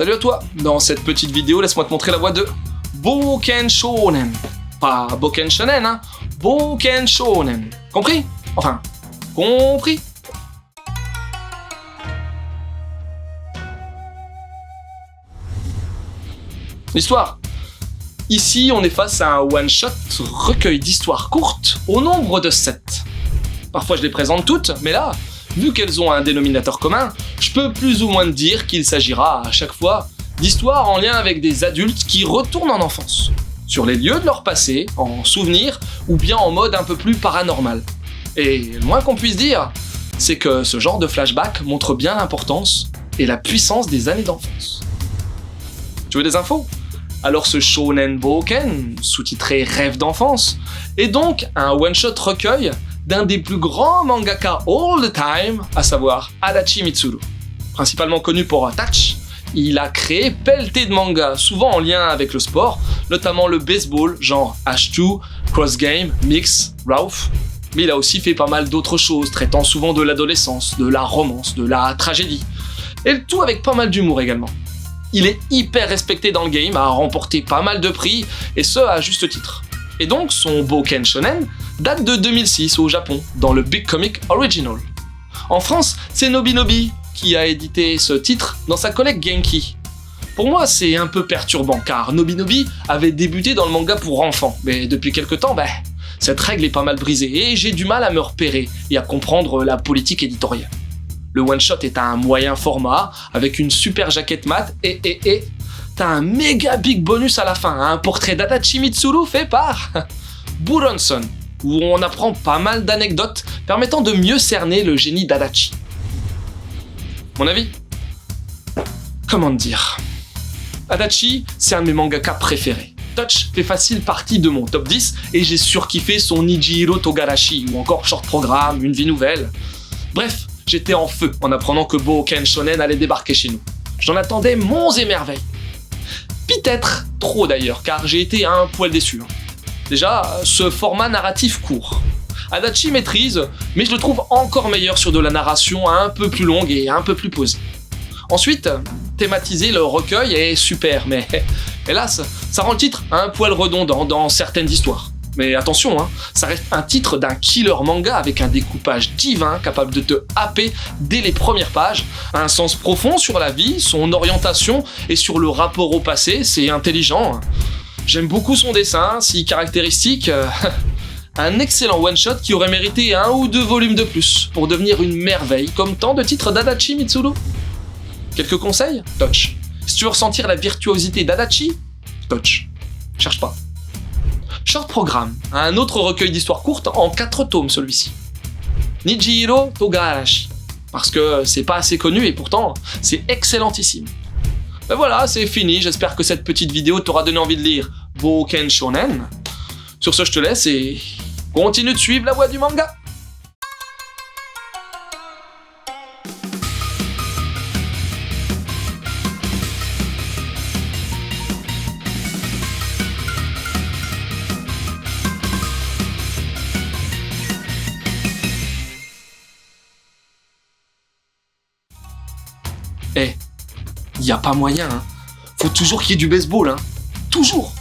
Salut à toi. Dans cette petite vidéo, laisse-moi te montrer la voie de Boken Shonen. Pas Boken Shonen, hein. Boken Shonen. Compris? Enfin, compris? L'histoire. Ici, on est face à un one-shot recueil d'histoires courtes au nombre de 7. Parfois, je les présente toutes, mais là, vu qu'elles ont un dénominateur commun, je peux plus ou moins te dire qu'il s'agira à chaque fois d'histoires en lien avec des adultes qui retournent en enfance, sur les lieux de leur passé, en souvenirs ou bien en mode un peu plus paranormal. Et le moins qu'on puisse dire, c'est que ce genre de flashback montre bien l'importance et la puissance des années d'enfance. Tu veux des infos? Alors ce Shonen Boken, sous-titré Rêve d'enfance, est donc un one-shot recueil d'un des plus grands mangaka all the time, à savoir Adachi Mitsuru. Principalement connu pour Touch, il a créé pelleté de mangas, souvent en lien avec le sport, notamment le baseball, genre H2, Cross Game, Mix, Ralph. Mais il a aussi fait pas mal d'autres choses, traitant souvent de l'adolescence, de la romance, de la tragédie. Et le tout avec pas mal d'humour également. Il est hyper respecté dans le game, a remporté pas mal de prix, et ce à juste titre. Et donc son Boken Shonen date de 2006 au Japon, dans le Big Comic Original. En France, c'est Nobinobi qui a édité ce titre dans sa collecte Genki. Pour moi, c'est un peu perturbant, car Nobinobi avait débuté dans le manga pour enfants, mais depuis quelques temps, cette règle est pas mal brisée, et j'ai du mal à me repérer et à comprendre la politique éditoriale. Le one-shot est un moyen format, avec une super jaquette mat, et t'as un méga big bonus à la fin, un portrait d'Adachi Mitsuru fait par Buronson, où on apprend pas mal d'anecdotes permettant de mieux cerner le génie d'Adachi. Mon avis? Comment te dire? Adachi, c'est un de mes mangaka préférés. Touch fait facile partie de mon top 10, et j'ai surkiffé son Nijihiro Togarashi, ou encore Short Programme, Une vie nouvelle. Bref, j'étais en feu en apprenant que Boken Shonen allait débarquer chez nous. J'en attendais monts et merveilles. Peut-être trop d'ailleurs, car j'ai été un poil déçu. Déjà, ce format narratif court. Adachi maîtrise, mais je le trouve encore meilleur sur de la narration un peu plus longue et un peu plus posée. Ensuite, thématiser le recueil est super, mais hélas, ça rend le titre un poil redondant dans certaines histoires. Mais attention, ça reste un titre d'un killer manga avec un découpage divin capable de te happer dès les premières pages, un sens profond sur la vie, son orientation et sur le rapport au passé, c'est intelligent. J'aime beaucoup son dessin, si caractéristique, un excellent one-shot qui aurait mérité 1 ou 2 volumes de plus pour devenir une merveille comme tant de titres d'Adachi Mitsuru. Quelques conseils? Touch. Si tu veux ressentir la virtuosité d'Adachi, Touch. Cherche pas. Short Programme, un autre recueil d'histoires courtes en 4 tomes celui-ci. Nijihiro Togarashi, parce que c'est pas assez connu et pourtant c'est excellentissime. Ben voilà, c'est fini, j'espère que cette petite vidéo t'aura donné envie de lire Boken Shonen. Sur ce, je te laisse et continue de suivre la voie du manga. Y a pas moyen, Faut toujours qu'il y ait du baseball, Toujours.